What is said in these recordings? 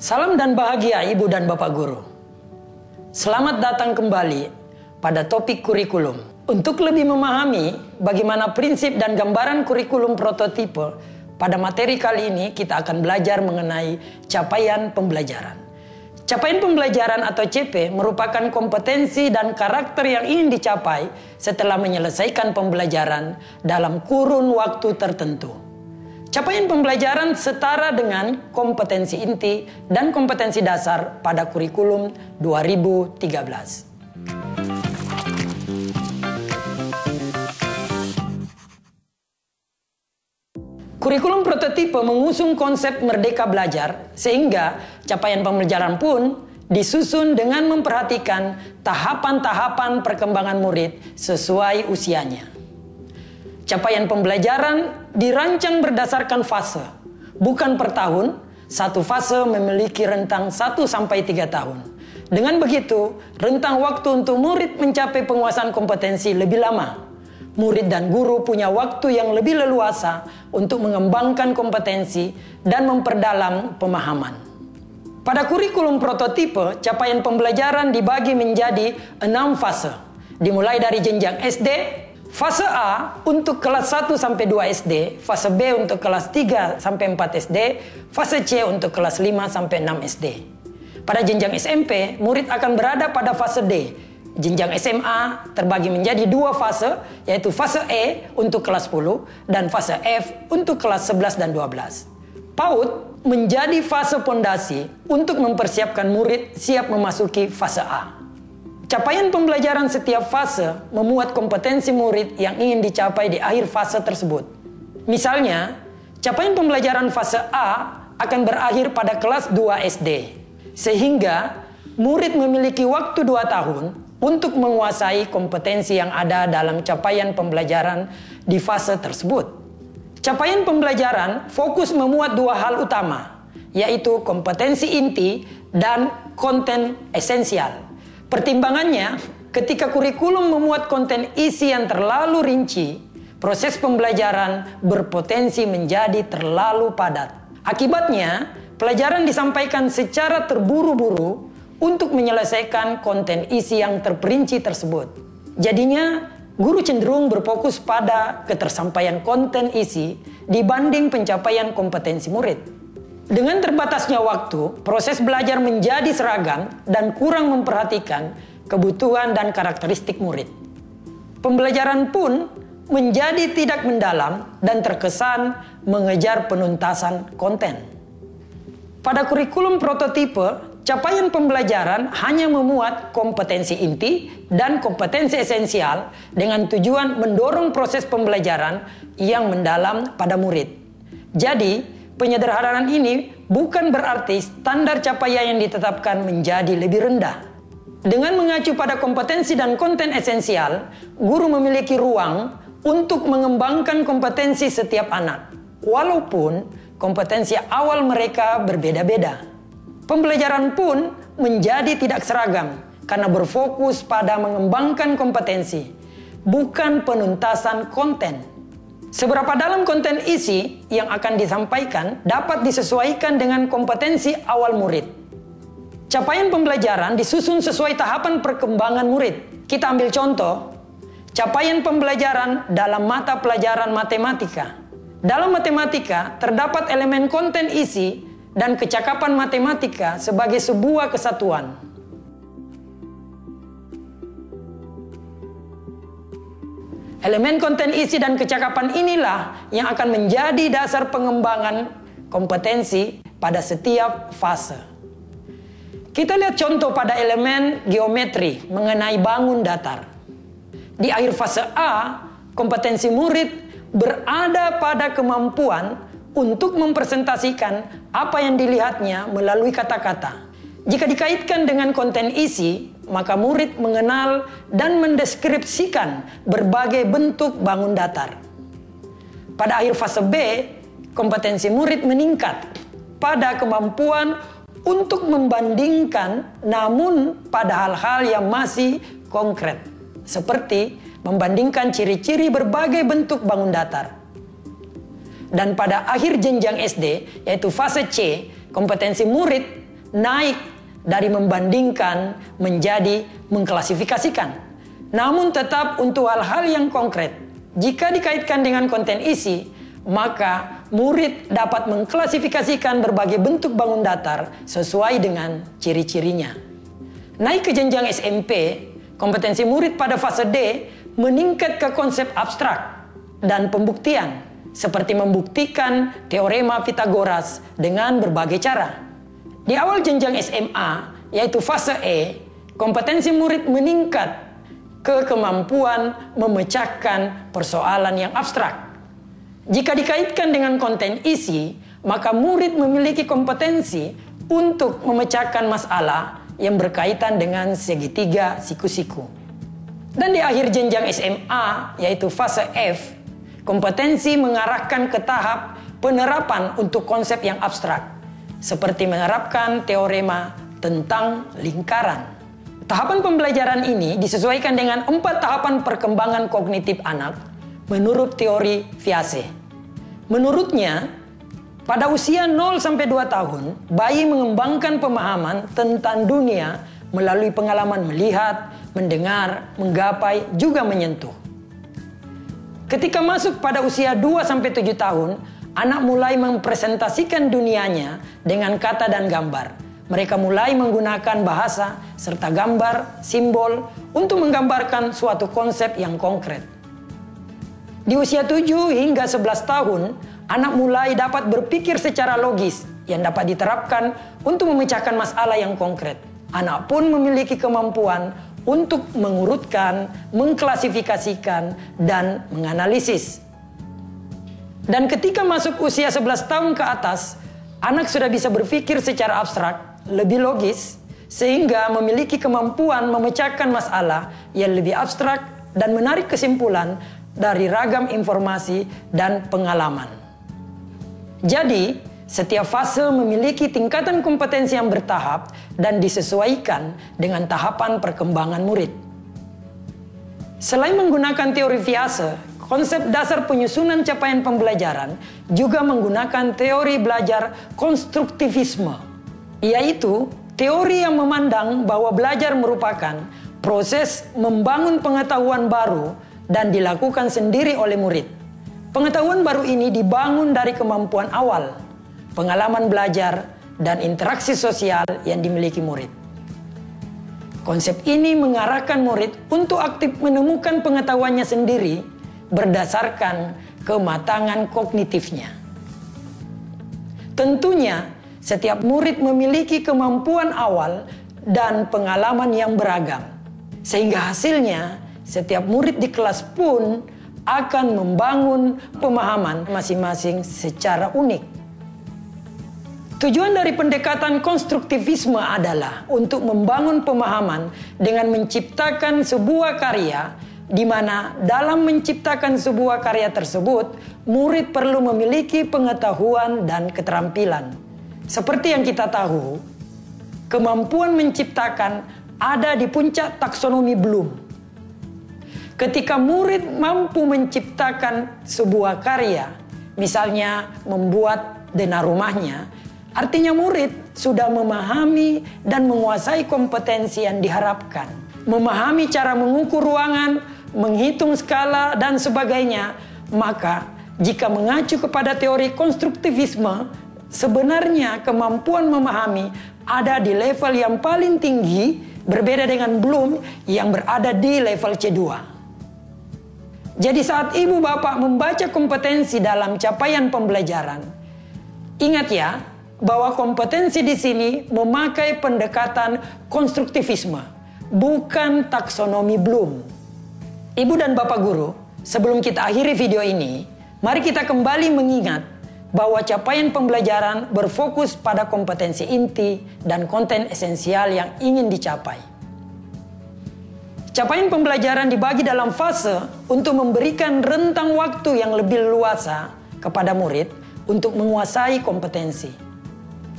Salam dan bahagia Ibu dan Bapak Guru. Selamat datang kembali pada topik kurikulum. Untuk lebih memahami bagaimana prinsip dan gambaran kurikulum prototipe, pada materi kali ini kita akan belajar mengenai capaian pembelajaran. Capaian pembelajaran atau CP merupakan kompetensi dan karakter yang ingin dicapai setelah menyelesaikan pembelajaran dalam kurun waktu tertentu. Capaian pembelajaran setara dengan kompetensi inti dan kompetensi dasar pada kurikulum 2013. Kurikulum prototipe mengusung konsep merdeka belajar, sehingga capaian pembelajaran pun disusun dengan memperhatikan tahapan-tahapan perkembangan murid sesuai usianya. Capaian pembelajaran dirancang berdasarkan fase, bukan per tahun. Satu fase memiliki rentang 1-3 tahun. Dengan begitu, rentang waktu untuk murid mencapai penguasaan kompetensi lebih lama. Murid dan guru punya waktu yang lebih leluasa untuk mengembangkan kompetensi dan memperdalam pemahaman. Pada kurikulum prototipe, capaian pembelajaran dibagi menjadi 6 fase. Dimulai dari jenjang SD, fase A untuk kelas 1-2 SD, fase B untuk kelas 3-4 SD, fase C untuk kelas 5-6 SD. Pada jenjang SMP, murid akan berada pada fase D. Jenjang SMA terbagi menjadi 2 fase, yaitu fase E untuk kelas 10 dan fase F untuk kelas 11 dan 12. PAUD menjadi fase pondasi untuk mempersiapkan murid siap memasuki fase A. Capaian pembelajaran setiap fase memuat kompetensi murid yang ingin dicapai di akhir fase tersebut. Misalnya, capaian pembelajaran fase A akan berakhir pada kelas 2 SD, sehingga murid memiliki waktu 2 tahun untuk menguasai kompetensi yang ada dalam capaian pembelajaran di fase tersebut. Capaian pembelajaran fokus memuat 2 hal utama, yaitu kompetensi inti dan konten esensial. Pertimbangannya, ketika kurikulum memuat konten isi yang terlalu rinci, proses pembelajaran berpotensi menjadi terlalu padat. Akibatnya, pelajaran disampaikan secara terburu-buru untuk menyelesaikan konten isi yang terperinci tersebut. Jadinya, guru cenderung berfokus pada ketersampaian konten isi dibanding pencapaian kompetensi murid. Dengan terbatasnya waktu, proses belajar menjadi seragam dan kurang memperhatikan kebutuhan dan karakteristik murid. Pembelajaran pun menjadi tidak mendalam dan terkesan mengejar penuntasan konten. Pada kurikulum prototipe, capaian pembelajaran hanya memuat kompetensi inti dan kompetensi esensial dengan tujuan mendorong proses pembelajaran yang mendalam pada murid. Jadi, penyederhanaan ini bukan berarti standar capaian yang ditetapkan menjadi lebih rendah. Dengan mengacu pada kompetensi dan konten esensial, guru memiliki ruang untuk mengembangkan kompetensi setiap anak, walaupun kompetensi awal mereka berbeda-beda. Pembelajaran pun menjadi tidak seragam karena berfokus pada mengembangkan kompetensi, bukan penuntasan konten. Seberapa dalam konten isi yang akan disampaikan dapat disesuaikan dengan kompetensi awal murid. Capaian pembelajaran disusun sesuai tahapan perkembangan murid. Kita ambil contoh, capaian pembelajaran dalam mata pelajaran matematika. Dalam matematika terdapat elemen konten isi dan kecakapan matematika sebagai sebuah kesatuan. Elemen konten isi dan kecakapan inilah yang akan menjadi dasar pengembangan kompetensi pada setiap fase. Kita lihat contoh pada elemen geometri mengenai bangun datar. Di akhir fase A, kompetensi murid berada pada kemampuan untuk mempresentasikan apa yang dilihatnya melalui kata-kata. Jika dikaitkan dengan konten isi, maka murid mengenal dan mendeskripsikan berbagai bentuk bangun datar. Pada akhir fase B, kompetensi murid meningkat pada kemampuan untuk membandingkan namun pada hal-hal yang masih konkret, seperti membandingkan ciri-ciri berbagai bentuk bangun datar. Dan pada akhir jenjang SD, yaitu fase C, kompetensi murid naik dari membandingkan menjadi mengklasifikasikan. Namun tetap untuk hal-hal yang konkret, jika dikaitkan dengan konten isi, maka murid dapat mengklasifikasikan berbagai bentuk bangun datar sesuai dengan ciri-cirinya. Naik ke jenjang SMP, kompetensi murid pada fase D meningkat ke konsep abstrak dan pembuktian, seperti membuktikan teorema Pythagoras dengan berbagai cara. Di awal jenjang SMA, yaitu fase E, kompetensi murid meningkat ke kemampuan memecahkan persoalan yang abstrak. Jika dikaitkan dengan konten isi, maka murid memiliki kompetensi untuk memecahkan masalah yang berkaitan dengan segitiga siku-siku. Dan di akhir jenjang SMA, yaitu fase F, kompetensi mengarahkan ke tahap penerapan untuk konsep yang abstrak, seperti menerapkan teorema tentang lingkaran. Tahapan pembelajaran ini disesuaikan dengan 4 tahapan perkembangan kognitif anak menurut teori Viase. Menurutnya, pada usia 0-2 tahun, bayi mengembangkan pemahaman tentang dunia melalui pengalaman melihat, mendengar, menggapai, juga menyentuh. Ketika masuk pada usia 2-7 tahun, anak mulai mempresentasikan dunianya dengan kata dan gambar. Mereka mulai menggunakan bahasa serta gambar, simbol untuk menggambarkan suatu konsep yang konkret. Di usia 7 hingga 11 tahun, anak mulai dapat berpikir secara logis yang dapat diterapkan untuk memecahkan masalah yang konkret. Anak pun memiliki kemampuan untuk mengurutkan, mengklasifikasikan, dan menganalisis. Dan ketika masuk usia 11 tahun ke atas, anak sudah bisa berpikir secara abstrak, lebih logis, sehingga memiliki kemampuan memecahkan masalah yang lebih abstrak dan menarik kesimpulan dari ragam informasi dan pengalaman. Jadi, setiap fase memiliki tingkatan kompetensi yang bertahap dan disesuaikan dengan tahapan perkembangan murid. Selain menggunakan teori Viase, konsep dasar penyusunan capaian pembelajaran juga menggunakan teori belajar konstruktivisme, yaitu teori yang memandang bahwa belajar merupakan proses membangun pengetahuan baru dan dilakukan sendiri oleh murid. Pengetahuan baru ini dibangun dari kemampuan awal, pengalaman belajar, dan interaksi sosial yang dimiliki murid. Konsep ini mengarahkan murid untuk aktif menemukan pengetahuannya sendiri berdasarkan kematangan kognitifnya. Tentunya, setiap murid memiliki kemampuan awal dan pengalaman yang beragam, sehingga hasilnya setiap murid di kelas pun akan membangun pemahaman masing-masing secara unik. Tujuan dari pendekatan konstruktivisme adalah untuk membangun pemahaman dengan menciptakan sebuah karya, di mana dalam menciptakan sebuah karya tersebut, murid perlu memiliki pengetahuan dan keterampilan. Seperti yang kita tahu, kemampuan menciptakan ada di puncak taksonomi Bloom. Ketika murid mampu menciptakan sebuah karya, misalnya membuat denah rumahnya, artinya murid sudah memahami dan menguasai kompetensi yang diharapkan. Memahami cara mengukur ruangan, menghitung skala, dan sebagainya. Maka, jika mengacu kepada teori konstruktivisme, sebenarnya kemampuan memahami ada di level yang paling tinggi, berbeda dengan Bloom yang berada di level C2. Jadi saat ibu bapak membaca kompetensi dalam capaian pembelajaran, ingat ya, bahwa kompetensi di sini memakai pendekatan konstruktivisme, bukan taksonomi Bloom. Ibu dan bapak guru, sebelum kita akhiri video ini, mari kita kembali mengingat bahwa capaian pembelajaran berfokus pada kompetensi inti dan konten esensial yang ingin dicapai. Capaian pembelajaran dibagi dalam fase untuk memberikan rentang waktu yang lebih luasa kepada murid untuk menguasai kompetensi.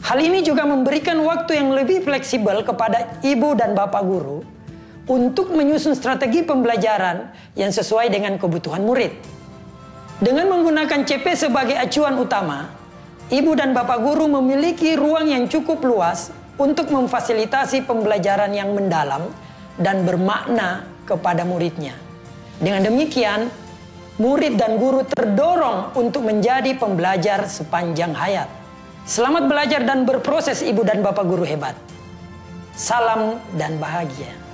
Hal ini juga memberikan waktu yang lebih fleksibel kepada ibu dan bapak guru untuk menyusun strategi pembelajaran yang sesuai dengan kebutuhan murid. Dengan menggunakan CP sebagai acuan utama, ibu dan bapak guru memiliki ruang yang cukup luas untuk memfasilitasi pembelajaran yang mendalam dan bermakna kepada muridnya. Dengan demikian, murid dan guru terdorong untuk menjadi pembelajar sepanjang hayat. Selamat belajar dan berproses Ibu dan Bapak guru hebat. Salam dan bahagia.